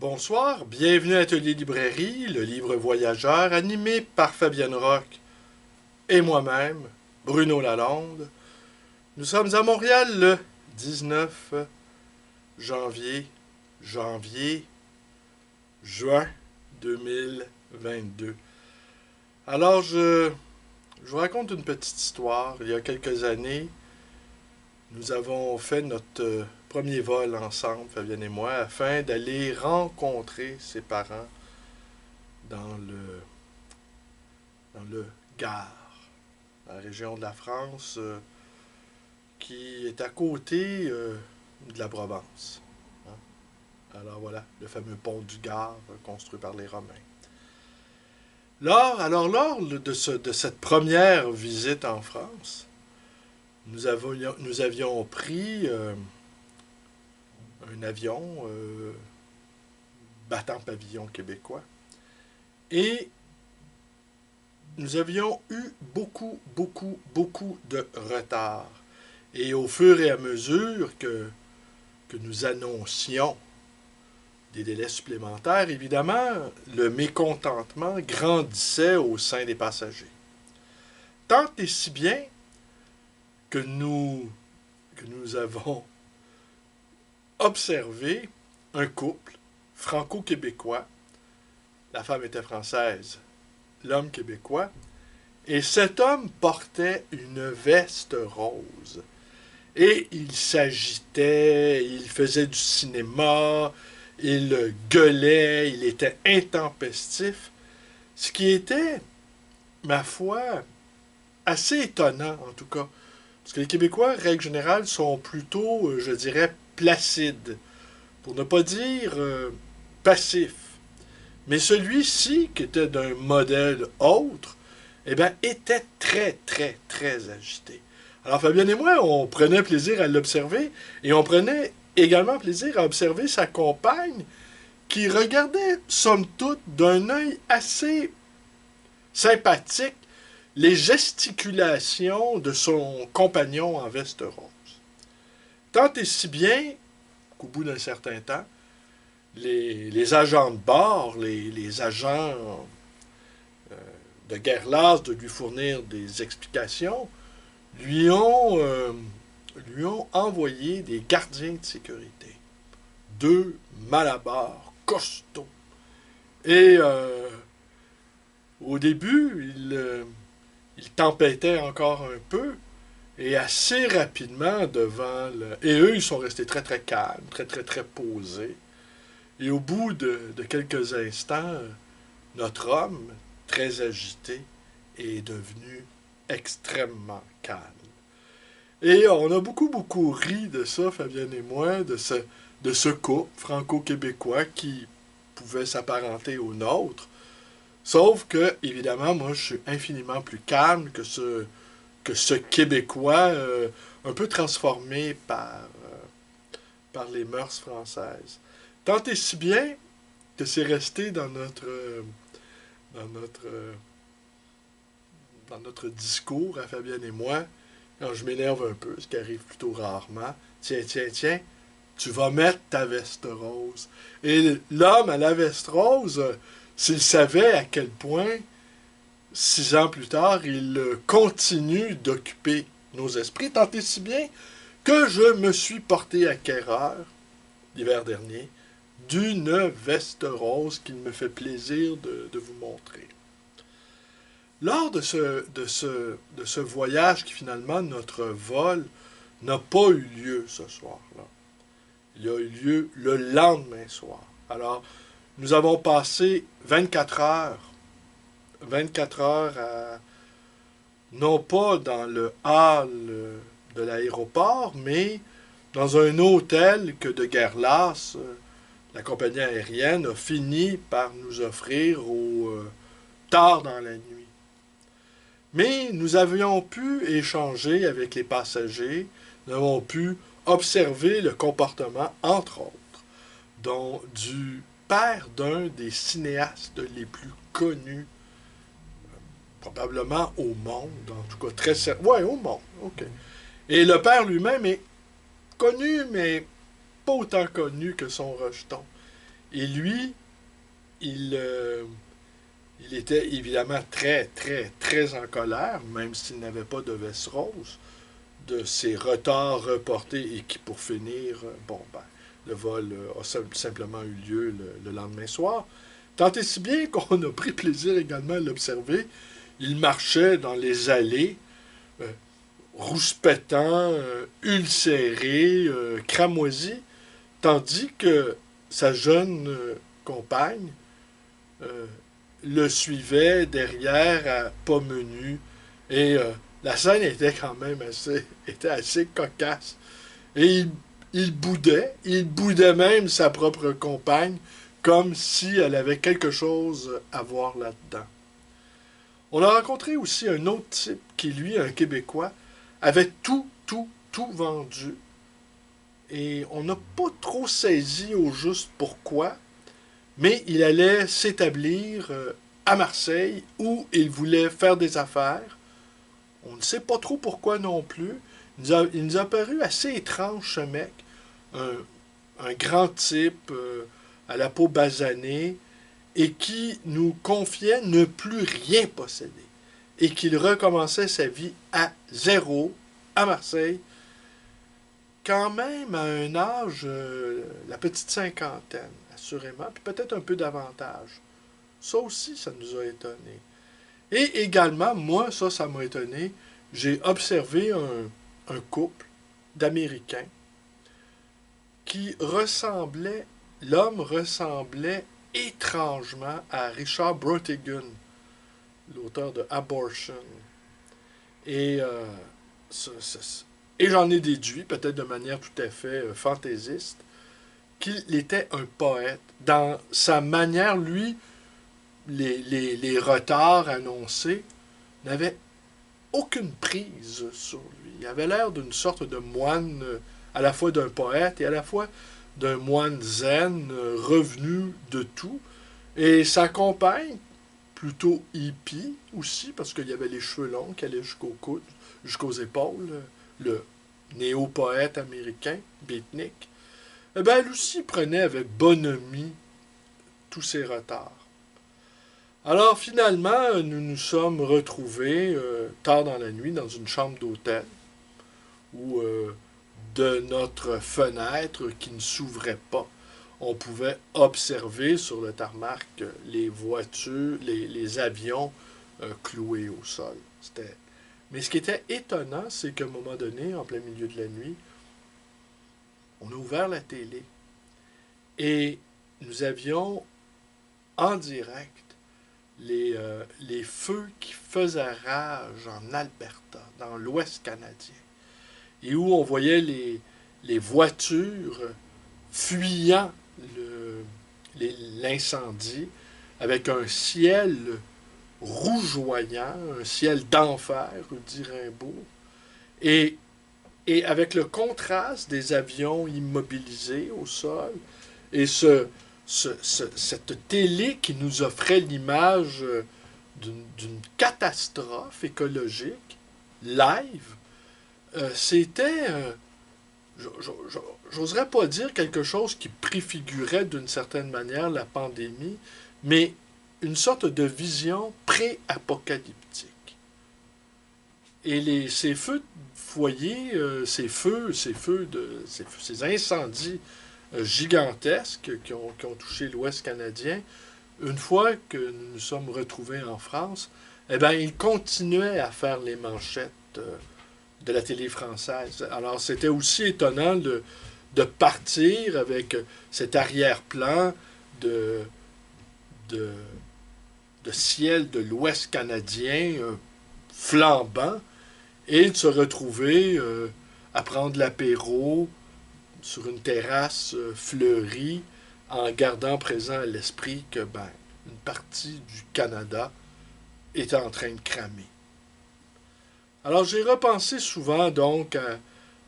Bonsoir, bienvenue à Atelier Librairie, le livre voyageur animé par Fabienne Roch et moi-même, Bruno Lalonde. Nous sommes à Montréal le 19 janvier, juin 2022. Alors, je vous raconte une petite histoire. Il y a quelques années, nous avons fait notre premier vol ensemble, Fabienne et moi, afin d'aller rencontrer ses parents dans le Gard, la région de la France qui est à côté de la Provence. Hein? Alors voilà, le fameux pont du Gard construit par les Romains. Lors de cette première visite en France, nous avions pris un avion battant pavillon québécois et nous avions eu beaucoup de retard. Et au fur et à mesure que nous annoncions des délais supplémentaires, évidemment, le mécontentement grandissait au sein des passagers. Tant et si bien que nous avons observé un couple franco-québécois. La femme était française, l'homme québécois, et cet homme portait une veste rose. Et il s'agitait, il faisait du cinéma, il gueulait, il était intempestif, ce qui était, ma foi, assez étonnant en tout cas. Parce que les Québécois, règle générale, sont plutôt, je dirais, placides, pour ne pas dire passifs. Mais celui-ci, qui était d'un modèle autre, eh bien, était très agité. Alors Fabienne et moi, on prenait plaisir à l'observer, et on prenait également plaisir à observer sa compagne, qui regardait, somme toute, d'un œil assez sympathique, les gesticulations de son compagnon en veste rose. Tant et si bien qu'au bout d'un certain temps, les agents de bord, les agents de guerre lasse de lui fournir des explications, lui ont envoyé des gardiens de sécurité. 2 malabars costauds. Et au début, il tempêtait encore un peu, et assez rapidement devant le... Et eux, ils sont restés très calmes, très posés. Et au bout de quelques instants, notre homme, très agité, est devenu extrêmement calme. Et on a beaucoup ri de ça, Fabienne et moi, de ce couple franco-québécois qui pouvait s'apparenter au nôtre. Sauf que, évidemment, moi, je suis infiniment plus calme que ce Québécois un peu transformé par les mœurs françaises. Tant et si bien que c'est resté dans notre discours à Fabienne et moi, quand je m'énerve un peu, ce qui arrive plutôt rarement. Tiens, tu vas mettre ta veste rose. Et l'homme à la veste rose, s'il savait à quel point, 6 ans plus tard, il continue d'occuper nos esprits, tant et si bien que je me suis porté acquéreur, l'hiver dernier, d'une veste rose qu'il me fait plaisir de vous montrer. Lors de ce voyage qui finalement, notre vol, n'a pas eu lieu ce soir-là. Il a eu lieu le lendemain soir. Alors, nous avons passé 24 heures non pas dans le hall de l'aéroport, mais dans un hôtel que de guerre lasse, la compagnie aérienne a fini par nous offrir tard dans la nuit. Mais nous avions pu échanger avec les passagers, nous avons pu observer le comportement, entre autres, du père d'un des cinéastes les plus connus, probablement au monde, en tout cas très sérieux. Oui, au monde, ok. Et le père lui-même est connu, mais pas autant connu que son rejeton. Et lui, il, il était évidemment très, très, très en colère, même s'il n'avait pas de veste rose, de ces retards reportés et qui, pour finir, bon, ben, le vol a simplement eu lieu le lendemain soir. Tant et si bien qu'on a pris plaisir également à l'observer. Il marchait dans les allées, euh, rouspétant, ulcéré, cramoisi, tandis que sa jeune compagne euh, le suivait derrière à pas menu. Et la scène était quand même assez cocasse. Et il boudait même sa propre compagne, comme si elle avait quelque chose à voir là-dedans. On a rencontré aussi un autre type qui, lui, un Québécois, avait tout vendu. Et on n'a pas trop saisi au juste pourquoi, mais il allait s'établir à Marseille où il voulait faire des affaires. On ne sait pas trop pourquoi non plus. Il nous a paru assez étrange ce mec. Un, un grand type à la peau basanée et qui nous confiait ne plus rien posséder. Et qu'il recommençait sa vie à zéro à Marseille, quand même à un âge, la petite cinquantaine, assurément, puis peut-être un peu davantage. Ça aussi, ça nous a étonnés. Et également, moi, ça m'a étonné, j'ai observé un couple d'Américains qui ressemblait, l'homme ressemblait étrangement à Richard Brautigan, l'auteur de Abortion. Et, et j'en ai déduit, peut-être de manière tout à fait fantaisiste, qu'il était un poète. Dans sa manière, lui, les retards annoncés n'avaient aucune prise sur lui. Il avait l'air d'une sorte de moine, à la fois d'un poète et à la fois d'un moine zen, revenu de tout. Et sa compagne, plutôt hippie aussi, parce qu'il y avait les cheveux longs qui allaient jusqu'aux coudes, jusqu'aux épaules, le néo-poète américain, beatnik, eh bien, elle aussi prenait avec bonhomie tous ses retards. Alors finalement, nous nous sommes retrouvés tard dans la nuit dans une chambre d'hôtel où de notre fenêtre qui ne s'ouvrait pas, on pouvait observer sur le tarmac les voitures, les avions cloués au sol. Mais ce qui était étonnant, c'est qu'à un moment donné, en plein milieu de la nuit, on a ouvert la télé et nous avions en direct les feux qui faisaient rage en Alberta, dans l'Ouest canadien, et où on voyait les voitures fuyant l'incendie avec un ciel rougeoyant, un ciel d'enfer, dit Rimbaud, et, et avec le contraste des avions immobilisés au sol et cette télé qui nous offrait l'image d'une catastrophe écologique live, c'était, j'oserais pas dire quelque chose qui préfigurait d'une certaine manière la pandémie, mais une sorte de vision pré-apocalyptique. Et ces feux de foyer, ces incendies gigantesques qui ont touché l'Ouest canadien, une fois que nous nous sommes retrouvés en France, eh bien, ils continuaient à faire les manchettes de la télé française. Alors, c'était aussi étonnant de partir avec cet arrière-plan de, de, de ciel de l'Ouest canadien flambant et de se retrouver à prendre l'apéro sur une terrasse fleurie en gardant présent à l'esprit que une partie du Canada était en train de cramer. Alors j'ai repensé souvent donc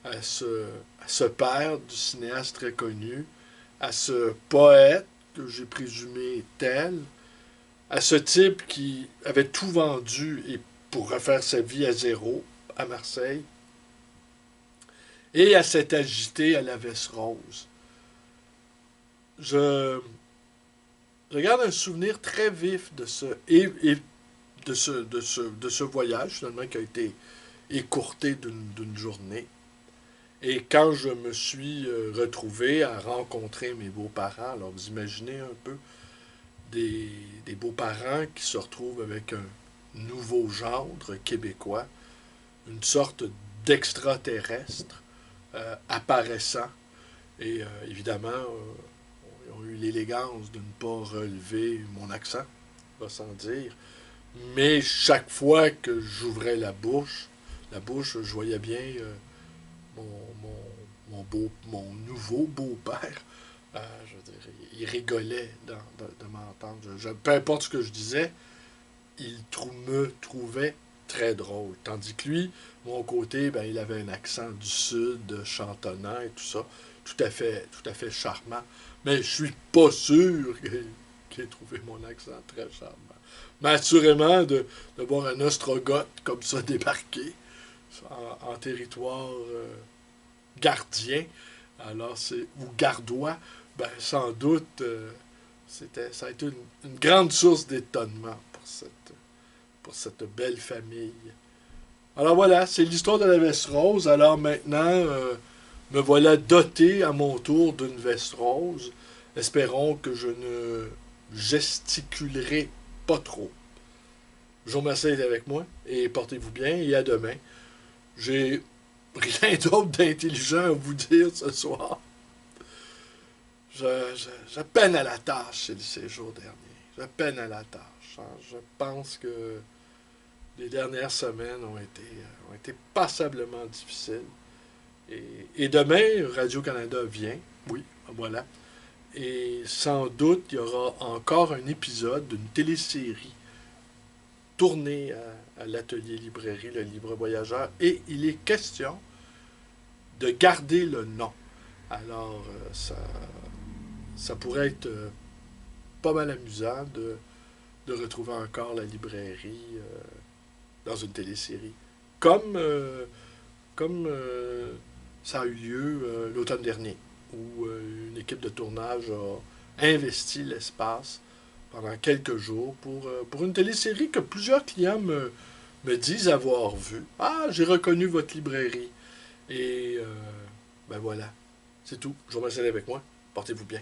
à ce père du cinéaste très connu, à ce poète que j'ai présumé tel, à ce type qui avait tout vendu et pour refaire sa vie à zéro à Marseille, et à cet agité à la veste rose. Je Je garde un souvenir très vif de ce voyage, finalement, qui a été écourté d'une journée. Et quand je me suis retrouvé à rencontrer mes beaux-parents, alors vous imaginez un peu des, des beaux-parents qui se retrouvent avec un nouveau gendre québécois, une sorte d'extraterrestre apparaissant. Et évidemment, ils ont eu l'élégance de ne pas relever mon accent, va sans dire. Mais chaque fois que j'ouvrais la bouche, je voyais bien mon, mon nouveau beau-père. Je veux dire, il rigolait de m'entendre. Peu importe ce que je disais, me trouvait très drôle. Tandis que lui, de mon côté, ben, il avait un accent du sud, chantonnant et tout ça, tout à fait charmant. Mais je suis pas sûr qu'il ait trouvé mon accent très charmant. Mais assurément, de voir un ostrogoth comme ça débarquer en territoire gardien, alors c'est ou gardois, ben sans doute ça a été une grande source d'étonnement pour cette belle famille. Alors voilà, c'est l'histoire de la veste rose. Alors maintenant, me voilà doté à mon tour d'une veste rose. Espérons que je ne gesticulerai pas trop. Je vous remercie d'être avec moi et portez-vous bien et à demain. J'ai rien d'autre d'intelligent à vous dire ce soir. Je peine à la tâche ces jours derniers. Je peine à la tâche. Je pense que les dernières semaines ont été passablement difficiles. Et demain, Radio-Canada vient. Oui, voilà. Et sans doute, il y aura encore un épisode d'une télésérie tournée à l'atelier librairie, le Libre Voyageur. Et il est question de garder le nom. Alors, ça pourrait être pas mal amusant de retrouver encore la librairie dans une télésérie. Comme ça a eu lieu l'automne dernier, où une équipe de tournage a investi l'espace pendant quelques jours pour une télésérie que plusieurs clients me disent avoir vue. Ah, j'ai reconnu votre librairie. Et ben voilà, c'est tout. Je vous remercie d'être avec moi. Portez-vous bien.